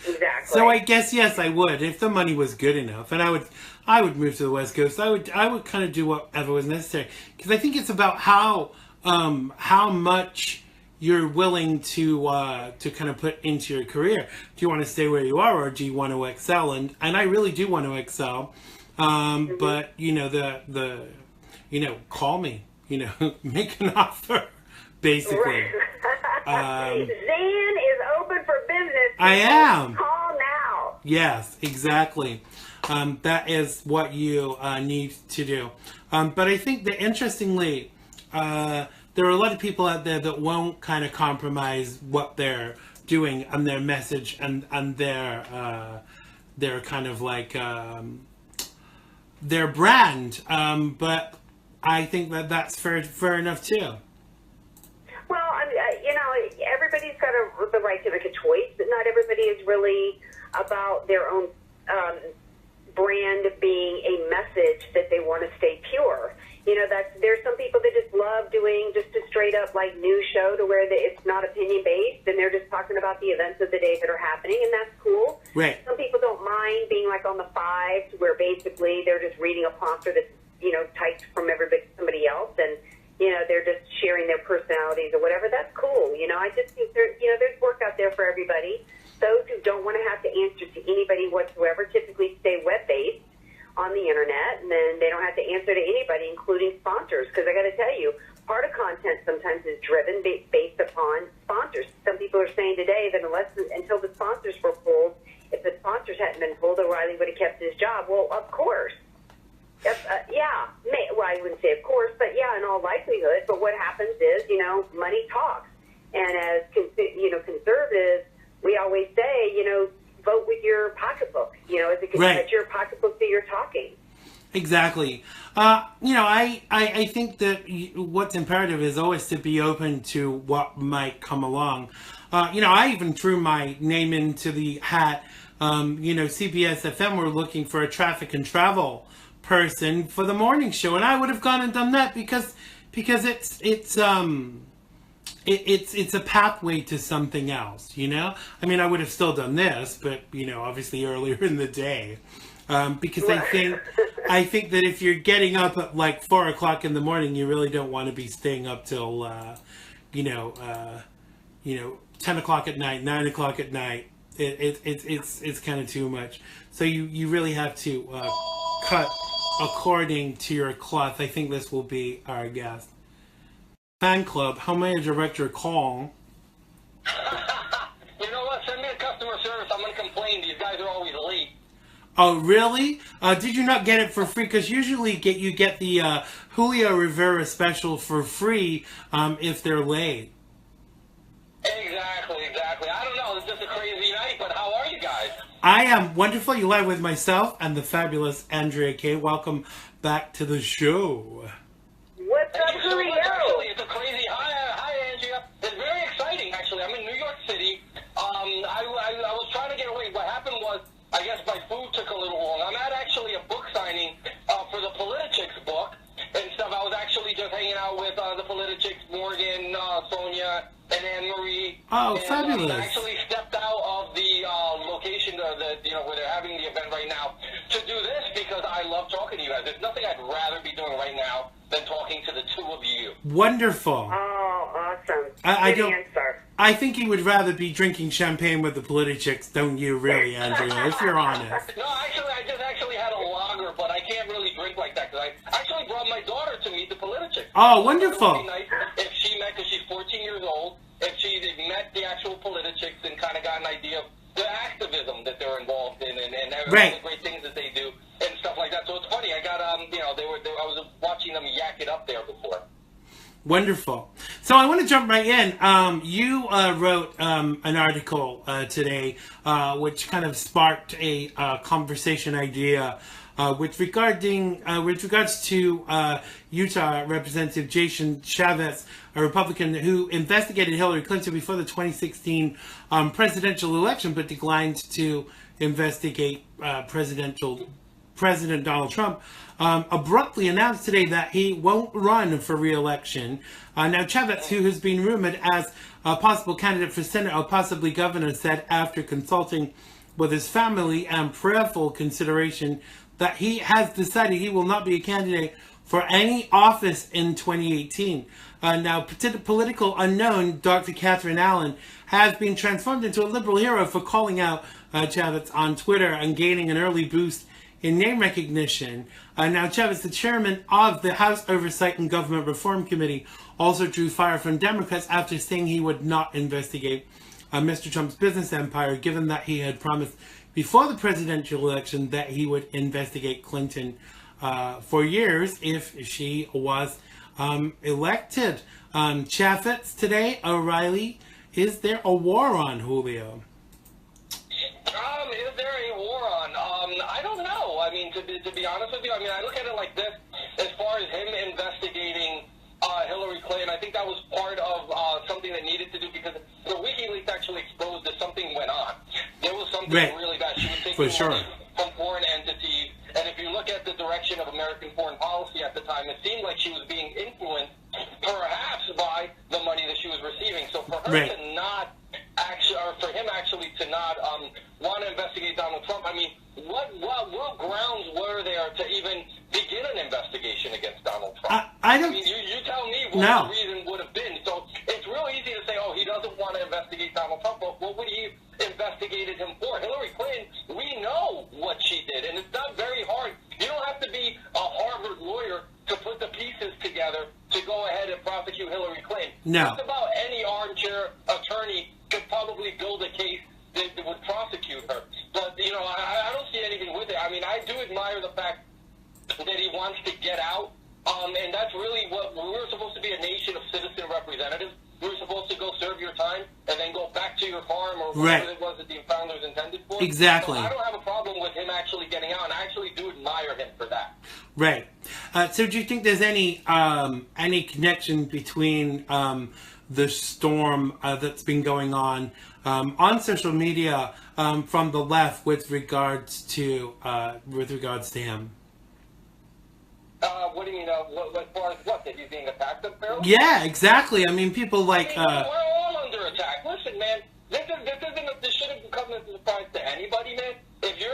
C: Exactly.
B: So I guess yes, I would if the money was good enough, and I would move to the West Coast. I would kind of do whatever was necessary, because I think it's about how much you're willing to kind of put into your career. Do you want to stay where you are, or do you want to excel? And I really do want to excel. But call me, make an offer, basically.
C: Zan is open for business.
B: I am.
C: Call now.
B: Yes, exactly. That is what you need to do. But I think that, interestingly, there are a lot of people out there that won't kind of compromise what they're doing and their message and their kind of like their brand. But I think that that's fair enough too.
C: Well, everybody's got the right to make a choice, but not everybody is really about their own brand being a message that they want to stay pure. There's some people that just love doing just a straight up like news show to where it's not opinion based, and they're just talking about the events of the day that are happening, and that's cool.
B: Right.
C: Some people don't mind being like on the fives, where basically they're just reading a prompter that's typed from somebody else, and they're just sharing their personalities or whatever. That's cool. I just think there's work out there for everybody. Those who don't want to have to answer to anybody whatsoever typically stay web-based on the internet, and then they don't have to answer to anybody, including sponsors. Because I got to tell you, part of content sometimes is driven based upon sponsors. Some people are saying today that until the sponsors were pulled, if the sponsors hadn't been pulled, O'Reilly would have kept his job. Well, of course. Well, I wouldn't say of course, but yeah, in all likelihood. But what happens is, money talks. And as conservatives, we always say, vote with your pocketbook. As it gets your pocketbook that you're talking. Exactly.
B: I think that what's imperative is always to be open to what might come along. I even threw my name into the hat. CBS FM were looking for a traffic and travel person for the morning show, and I would have gone and done that because it's a pathway to something else. I would have still done this, but obviously earlier in the day, because I think that if you're getting up at like 4 o'clock in the morning, you really don't want to be staying up till 10 o'clock at night, 9 o'clock at night. It's kind of too much. So you really have to cut according to your cloth. I think this will be our guest. Fan club, how may I direct your call?
D: You know what? Send me a customer service. I'm going to complain. These guys are always late.
B: Oh, really? Did you not get it for free? Because usually you get the Julio Rivera special for free if they're late.
D: Exactly. I don't know. It's just a crazy night, but how are you guys?
B: I am wonderful. You're live with myself and the fabulous Andrea Kaye. Welcome back to the show.
C: What's up, Julio?
D: Actually, it's a crazy. Hi, Andrea. It's very exciting, actually. I'm in New York City. I was trying to get away. What happened was, I guess my food took a little long. I'm at actually a book signing for the Politichicks book and stuff. I was actually just hanging out with the Politichicks, Morgan, Sonia, and Anne-Marie.
B: Oh,
D: and,
B: fabulous.
D: I actually stepped out of the location where they're having the event right now to do this because I love talking to you guys. There's nothing I'd rather be doing right now than talking to the two of you.
B: Wonderful.
C: Oh, awesome.
B: I think you would rather be drinking champagne with the Politichicks, don't you, really, Andrea, if you're honest?
D: No, actually, I just actually had a lager, but I can't really drink like that because I actually brought my daughter to meet the Politichicks.
B: Oh, wonderful.
D: It would be nice if she met, because she's 14 years old, if she met the actual Politichicks and kind of got an idea of the activism that they're involved in and all the great things that they do and stuff like that. So it's funny. I got I was watching them yak it up there before.
B: Wonderful. So I want to jump right in. You wrote an article today, which kind of sparked a conversation idea with regards to Utah Representative Jason Chaffetz, a Republican who investigated Hillary Clinton before the 2016 presidential election, but declined to investigate President Donald Trump, abruptly announced today that he won't run for re-election. Now, Chaffetz, who has been rumored as a possible candidate for Senate or possibly governor, said after consulting with his family and prayerful consideration that he has decided he will not be a candidate for any office in 2018. Now, political unknown Dr. Catherine Allen has been transformed into a liberal hero for calling out Chaffetz on Twitter and gaining an early boost in name recognition. Now, Chaffetz, the chairman of the House Oversight and Government Reform Committee, also drew fire from Democrats after saying he would not investigate Mr. Trump's business empire, given that he had promised before the presidential election that he would investigate Clinton for years if she was elected. Chaffetz today, O'Reilly, is there a war on, Julio?
D: Is there a war on? I don't know. I mean, to be honest with you, I mean, I look at it like this. As far as him investigating Hillary Clinton, I think that was part of something that needed to do, because the WikiLeaks actually exposed that something went on. There was something really bad. She was taking money from foreign entities, and if you look at the direction of American foreign policy at the time, it seemed like she was being influenced, perhaps, by the money that she was receiving. So for her to not actually, or for him actually to not want to investigate Donald Trump, I mean, what grounds were there to even begin an investigation against Donald Trump?
B: I don't.
D: I mean, you tell me what the reason would have been. So it's real easy to say, oh, he doesn't want to investigate Donald Trump, but what would he investigated him for? Hillary Clinton, we know what she did, and it's not very hard. You don't have to be a Harvard lawyer to put the pieces together to go ahead and prosecute Hillary Clinton.
B: No.
D: Just about any armchair attorney could probably build a case that would prosecute her. But, you know, I don't see anything with it. I mean, I do admire the fact that he wants to get out, and that's really what we're supposed to be, a nation of citizen representatives. We're supposed to go serve your time and then go back to your farm or whatever it was that the founders intended for.
B: Exactly.
D: So I don't have a problem with him actually getting out, and I actually do admire him for that.
B: Right. So do you think there's any connection between the storm that's been going on social media from the left with regards to him?
D: What do you mean? As far as what? That he's being attacked unfairly?
B: Yeah, exactly. I mean, people like.
D: We're all under attack. Listen, man. This shouldn't come as a surprise to anybody, man. If you're,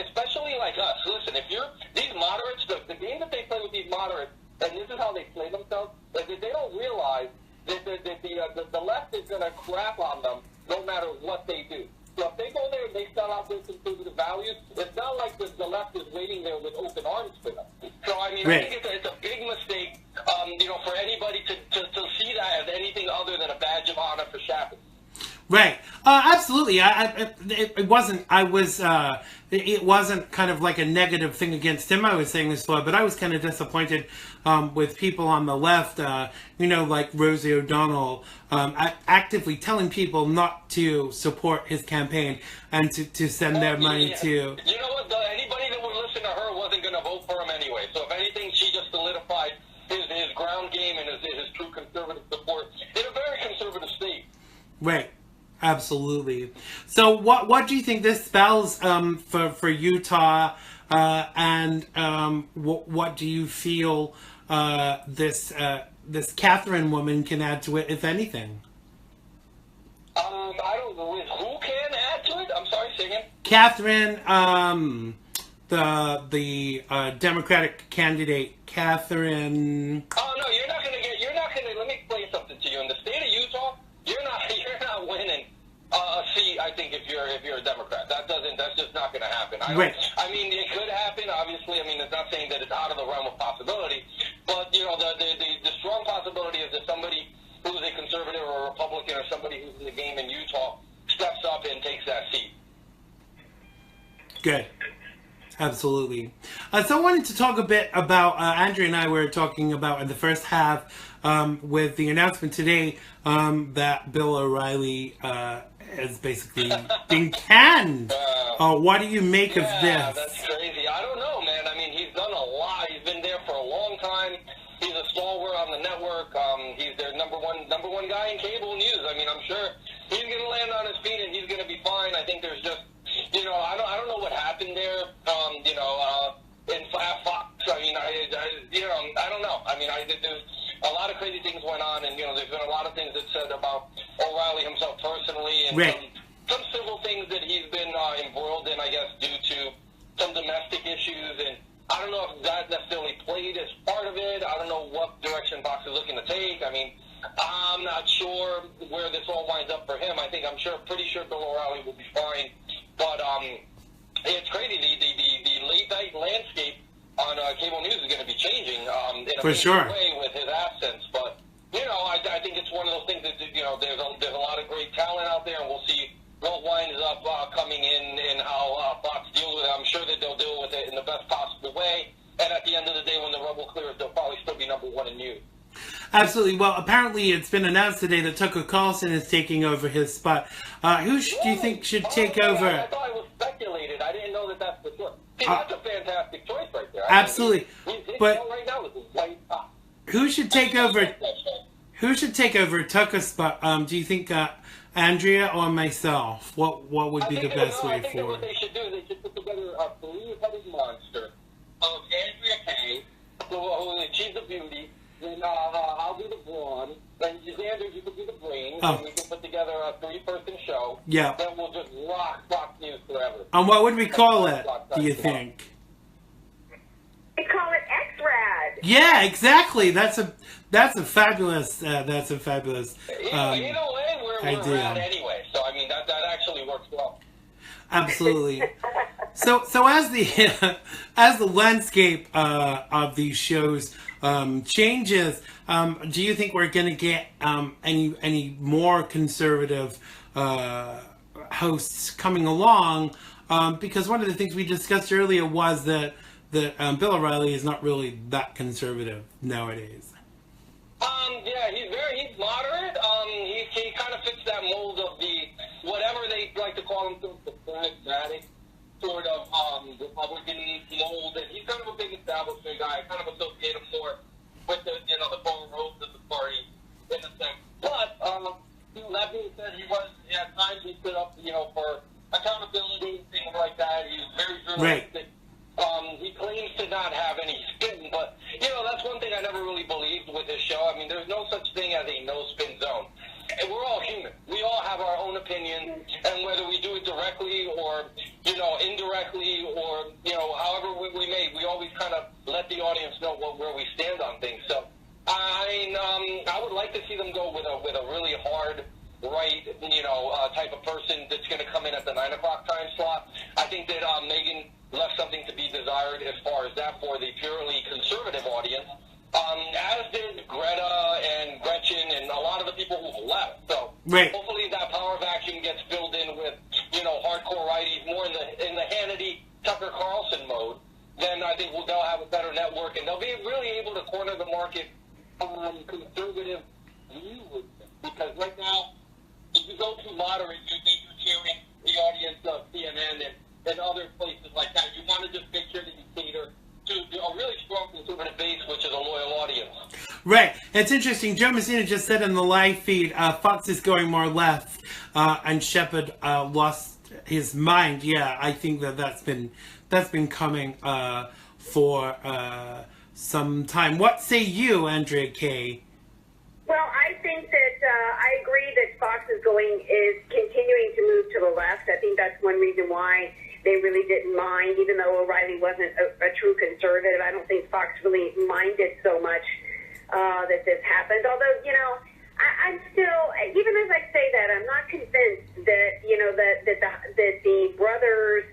D: especially like us. Listen, if you're these moderates, the game that they play with these moderates, and this is how they play themselves, is that they don't realize that the left is going to crap on them no matter what they do. So if they go there and they sell out their conservative values, it's not like the left is waiting there with open arms for them. So, I mean, I think it's a big mistake, for anybody to see that as anything other than a badge of honor for Chaffetz.
B: Right. Absolutely. It wasn't. It wasn't kind of like a negative thing against him. I was saying this for, but I was kind of disappointed with people on the left. Like Rosie O'Donnell, actively telling people not to support his campaign and to send their money to.
D: You know what? Anybody that would listen to her wasn't going to vote for him anyway. So if anything, she just solidified his ground game and his true conservative support in a very conservative state.
B: Right. Absolutely. So what do you think this spells for Utah, and what do you feel this Catherine woman can add to it, if anything?
D: I don't know. Who can add to it? I'm sorry, say again.
B: Catherine, the Democratic candidate, Catherine.
D: Oh no, you're not gonna. Let me explain something to you. In the state of Utah, you're not winning a seat. I think if you're a Democrat, that's just not going to happen. I mean, it could happen. Obviously, I mean, it's not saying that it's out of the realm of possibility, but the strong possibility is that somebody who's a conservative or a Republican or somebody who's in the game in Utah steps up and takes that seat.
B: Good. Absolutely. So I wanted to talk a bit about, Andrea and I were talking about in the first half with the announcement today that Bill O'Reilly has basically been canned. What do you make of this?
D: That's crazy. I don't know, man. I mean, he's done a lot. He's been there for a long time. He's a stalwart on the network. He's their number one guy in cable news. I mean, I'm sure he's going to land on his feet and he's going to be fine. I think there's just, I don't know. I mean, there's a lot of crazy things went on, and, there's been a lot of things that said about O'Reilly himself personally, and some civil things that he's been embroiled in, I guess, due to some domestic issues, and I don't know if that necessarily played as part of it. I don't know what direction Fox is looking to take. I mean, I'm not sure where this all winds up for him. Pretty sure Bill O'Reilly will be fine, but it's crazy. The late night landscape on cable news is going to be changing in a big way with his absence. But I think it's one of those things that there's a lot of great talent out there, and we'll see what winds up coming in and how Fox deals with it. I'm sure that they'll deal with it in the best possible way. And at the end of the day, when the rubble clears, they'll probably still be number one in news.
B: Absolutely. Well, apparently it's been announced today that Tucker Carlson is taking over his spot. Who do you think should take over?
D: I thought it was speculated. I didn't know that that's the choice. See, that's a fantastic choice right there.
B: Absolutely. But
D: right now with the white top.
B: Who should take over? Who should take over Tucker's spot? Do you think Andrea or myself? What would be the best way
D: I think
B: forward?
D: What they should do, they should put together a three-headed monster of Andrea Kaye, who achieves the beauty. Then I'll do the brawn. Then Xander, you can do the brains. And we can put together a three-person show. Yeah. Then we'll just rock Fox News forever.
B: And what would we call it, do you think?
C: We call it Xrad.
B: Yeah, exactly. That's a fabulous
D: Either way, we're
B: idea.
D: around anyway. So I mean that actually works well.
B: Absolutely. So as the landscape of these shows changes, do you think we're going to get any more conservative hosts coming along? Because one of the things we discussed earlier was that Bill O'Reilly is not really that conservative nowadays.
D: Yeah, he's moderate. He kind of fits that mold of the whatever they like to call himself, the pragmatic sort of Republican mold. And he's kind of a big establishment guy. I kind of associate him more with the the Paul Rhodes of the party in a sense. But that being said, at times he stood up for accountability, things like that. He's very journalistic.
B: Right.
D: He claims to not have any spin, but that's one thing I never really believed with his show. I mean, there's no such thing as a no-spin zone. And we're all human. We all have our own opinion, and whether we do it directly or indirectly or however we may, we always kind of let the audience know where we stand on things. So I would like to see them go with a really hard right type of person that's going to come in at the 9 o'clock time slot. I think that Megan left something to be desired as far as that for the purely conservative audience, as did Greta and Gretchen and a lot of the people who left. So hopefully that power vacuum gets filled in with hardcore righties more in the Hannity Tucker Carlson mode. Then I think they'll have a better network and they'll be really able to corner the market on conservative views. Because right now, if you go too moderate, you're cheering the audience of CNN and other places like that. You want to just make sure that you cater to a really strong conservative base, which is a loyal audience.
B: Right. It's interesting. Joe Messina just said in the live feed, Fox is going more left, and Shepard lost his mind. Yeah, I think that's been coming for some time. What say you, Andrea Kaye?
C: Well, I think that I agree that Fox is continuing to move to the left. I think that's one reason why they really didn't mind, even though O'Reilly wasn't a true conservative. I don't think Fox really minded so much that this happened. Although, I'm still, even as I say that, I'm not convinced that that the brothers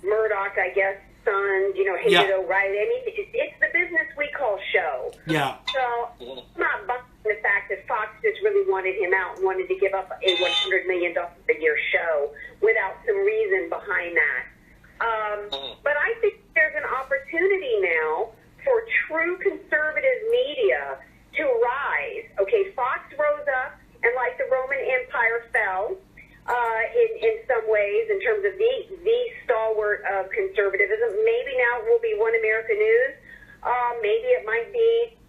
C: Murdoch, I guess, sons, hated O'Reilly. I mean, it's the business we call show. Yeah. So I'm not buying the fact that Fox just really wanted him out and wanted to give up a $100 million a year show without some reason behind that. But I think there's an opportunity now for true conservative media to rise. Okay, Fox rose up, and like the Roman Empire fell in some ways in terms of the stalwart of conservatism. Maybe now it will be One America News. Maybe it might be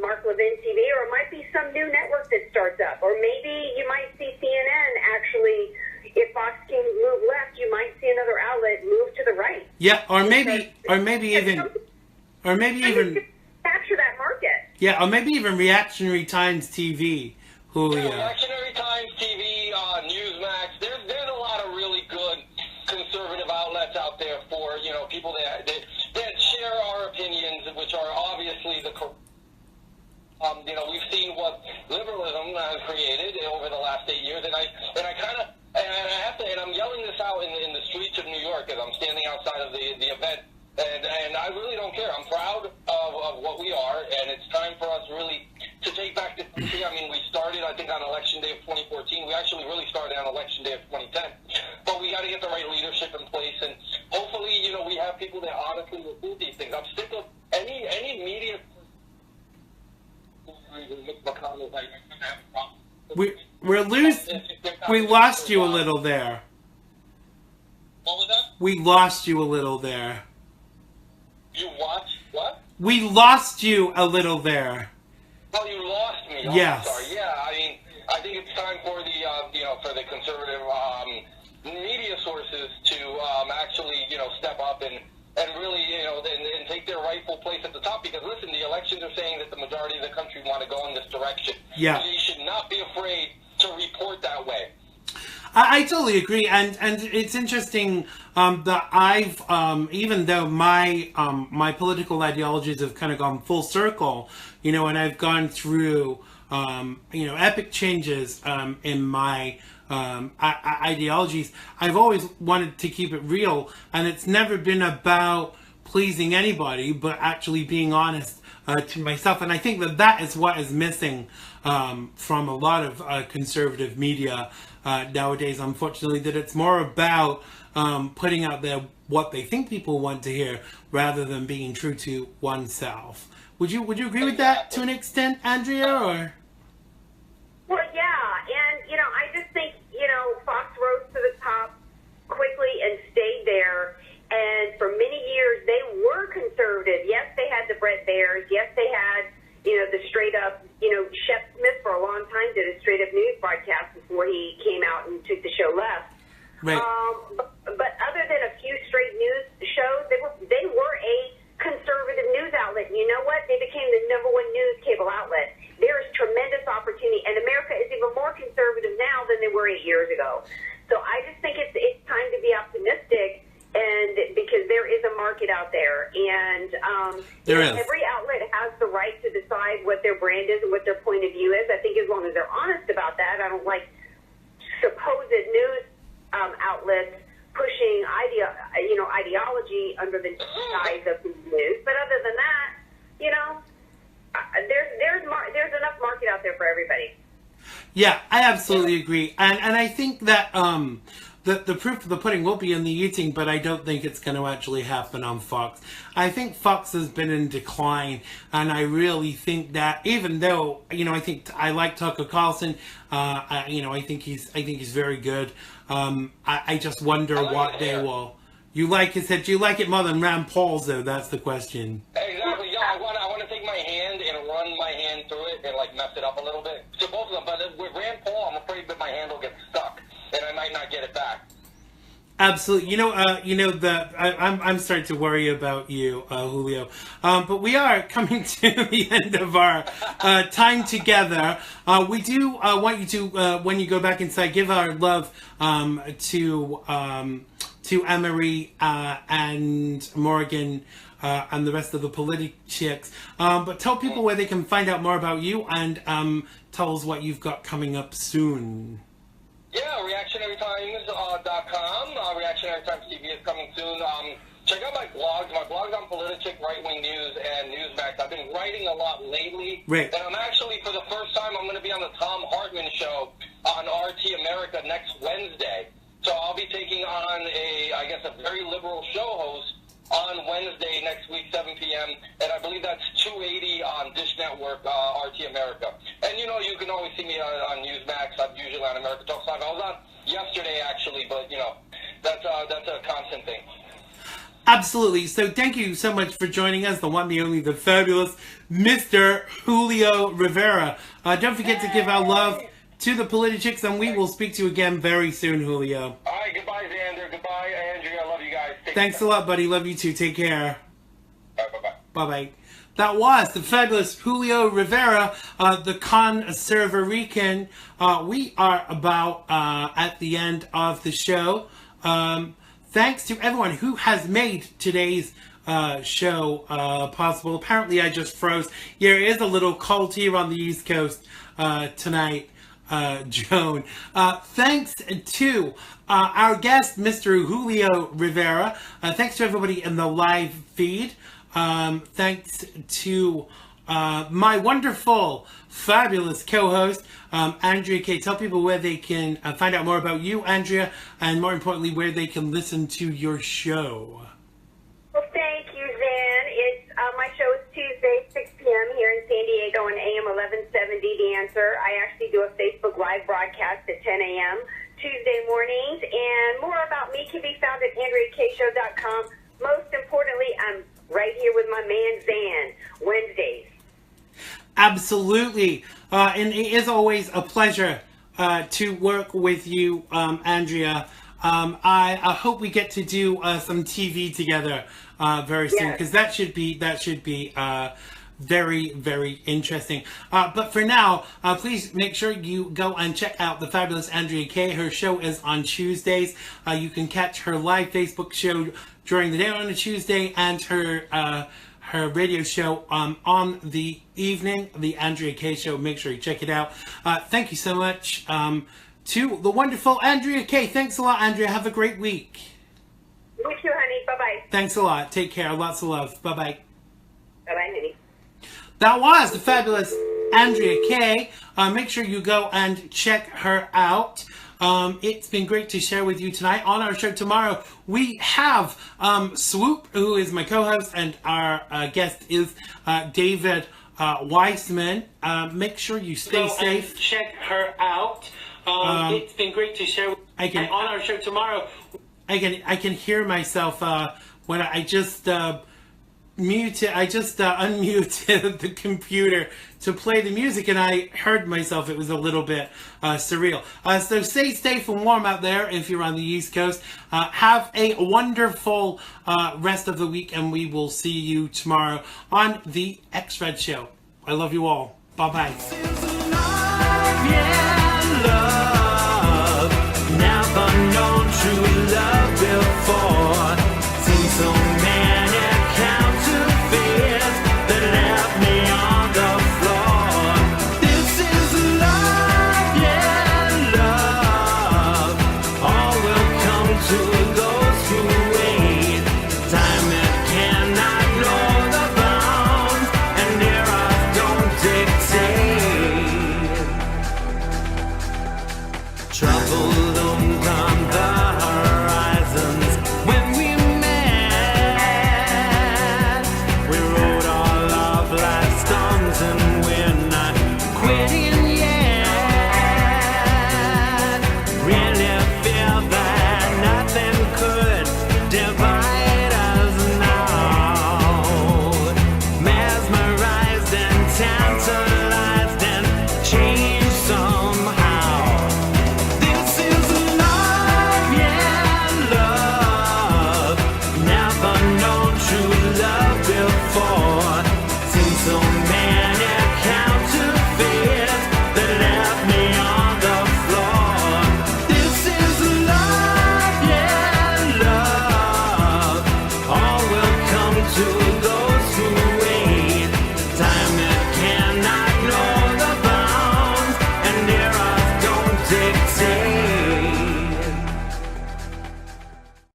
C: Mark Levin TV, or it might be some new network that starts up, or maybe you might see CNN actually. If Fox can move left, you might see another outlet move to the right.
B: Yeah, or maybe even Yeah, or maybe even Reactionary Times TV, Julio.
D: Yeah, Reactionary Times TV, Newsmax. There's a lot of really good conservative outlets out there for, you know, people that share our opinions, which are obviously the you know, we've seen what liberalism has created over the last 8 years, and I have to, and I'm yelling this out in the streets of New York as I'm standing outside of the event, and I really don't care. I'm proud of what we are, and it's time for us really to take back the country. I mean, we started, I think, on Election Day of 2014. We actually really started on Election Day of 2010, but we got to get the right leadership in place, and hopefully, you know, we have people that honestly will do these things. I'm sick of any media.
B: We lost you a little there.
D: What was that?
B: We lost you a little there.
D: You watched what?
B: We lost you a little there.
D: Oh, you lost me. Oh,
B: yes.
D: I'm sorry. Yeah, I mean, I think it's time for the you know, for the conservative media sources to actually, you know, step up and really, you know, and take their rightful place at the top. Because listen, the elections are saying that the majority of the country want to go in this direction.
B: Yeah.
D: So you should not be afraid to report that way.
B: I totally agree, and it's interesting that I've even though my my political ideologies have kind of gone full circle, you know, and I've gone through you know, epic changes in my ideologies. I've always wanted to keep it real, and it's never been about pleasing anybody, but actually being honest to myself. And I think that is what is missing from a lot of conservative media nowadays, unfortunately, that it's more about putting out there what they think people want to hear rather than being true to oneself. Would you agree with that to an extent, Andrea, or?
C: Well, yeah, and, you know, I just think, you know, Fox rose to the top quickly and stayed there, and for many years they were conservative. Yes, they had the Brett Bears. Yes, they had, you know, the straight-up, you know, Shep Smith for a long time did a straight-up news broadcast before he came out and took the show left.
B: Right.
C: But other than a few straight news shows, they were a conservative news outlet. And you know what? They became the #1 news cable outlet. There is tremendous opportunity, and America is even more conservative now than they were 8 years ago. So I just think it's time to be optimistic, and because there is a market out there, and
B: there is.
C: Every outlet has the right to decide what their brand is and what their point of view is. I think as long as they're honest about that. I don't like supposed news outlets pushing ideology under the guise of news. But other than that, you know, there's enough market out there for everybody.
B: Yeah, I absolutely agree, and I think that the proof of the pudding will be in the eating, but I don't think it's going to actually happen on Fox. I think Fox has been in decline, and I really think that even though, you know, I like Tucker Carlson, you know, I think he's very good. I just wonder what they will. You like his head? Do you like it more than Rand Paul's though? That's the question.
D: Exactly. Yeah, I want to take my hand and run my hand through it and like mess it up a little bit. So both of them, but with Rand Paul, I'm afraid that my hand will get stuck and I might not get it back.
B: Absolutely. I'm starting to worry about you, Julio. But we are coming to the end of our time together. We do want you to, when you go back inside, give our love to Emery and Morgan and the rest of the politics. But tell people where they can find out more about you, and tell us what you've got coming up soon.
D: Yeah, reactionarytimes.com. Reactionary Times TV is coming soon. Check out my blogs. My blog's on Politic, Right Wing News, and Newsmax. I've been writing a lot lately.
B: Right.
D: And I'm actually, for the first time, I'm going to be on the Tom Hartman show on RT America next Wednesday. So I'll be taking on a very liberal show host on Wednesday next week, 7 p.m. And I believe that's 280 on Dish Network, RT America. And, you know, you can always see me on Newsmax. I'm usually on America Talks Live. I was on yesterday, actually, but, you know, that's a constant thing.
B: Absolutely. So thank you so much for joining us, the one, the only, the fabulous Mr. Julio Rivera. Don't forget to give our love to the Politichicks, and we will speak to you again very soon, Julio.
D: All right, goodbye, Xander. Goodbye, Andrea. I love you guys.
B: Thanks a lot, buddy. Love you too. Take care.
D: Bye-bye.
B: Bye-bye. That was the fabulous Julio Rivera, the Conservarican. We are about at the end of the show. Thanks to everyone who has made today's show possible. Apparently I just froze. There is a little cold here on the East Coast tonight, Joan. Thanks to our guest, Mr. Julio Rivera. Thanks to everybody in the live feed. Thanks to my wonderful, fabulous co-host, Andrea Kaye. Tell people where they can find out more about you, Andrea, and more importantly, where they can listen to your show.
C: Well, thank you, Zan. My show is Tuesday, 6 p.m. here in San Diego on AM 1170, The Answer. I actually do a Facebook Live broadcast at 10 a.m. Tuesday mornings, and more about me can be found at AndreaKayeShow.com. Most importantly, I'm right here with my man Zan, Wednesdays.
B: Absolutely. And it is always a pleasure to work with you, Andrea. I hope we get to do some TV together very soon, because that should be very, very interesting. But for now, please make sure you go and check out the fabulous Andrea Kaye. Her show is on Tuesdays. You can catch her live Facebook show during the day on a Tuesday, and her radio show on the evening, the Andrea Kaye Show. Make sure you check it out. Thank you so much to the wonderful Andrea Kaye. Thanks a lot, Andrea. Have a great week.
C: You too, honey. Bye-bye.
B: Thanks a lot. Take care. Lots of love. Bye-bye.
C: Bye-bye, honey.
B: That was the fabulous Andrea Kaye. Make sure you go and check her out. It's been great to share with you tonight. On our show tomorrow, we have Swoop, who is my co-host, and our guest is David Weissman. Make sure you stay safe. And check her out. It's been great to share with you on our show tomorrow. I can hear myself when I just unmuted the computer to play the music, and I heard myself. It was a little bit surreal. So stay safe and warm out there if you're on the East Coast. Have a wonderful rest of the week, and we will see you tomorrow on the Xrad Show. I love you all. Bye-bye.
A: Love, never known true love.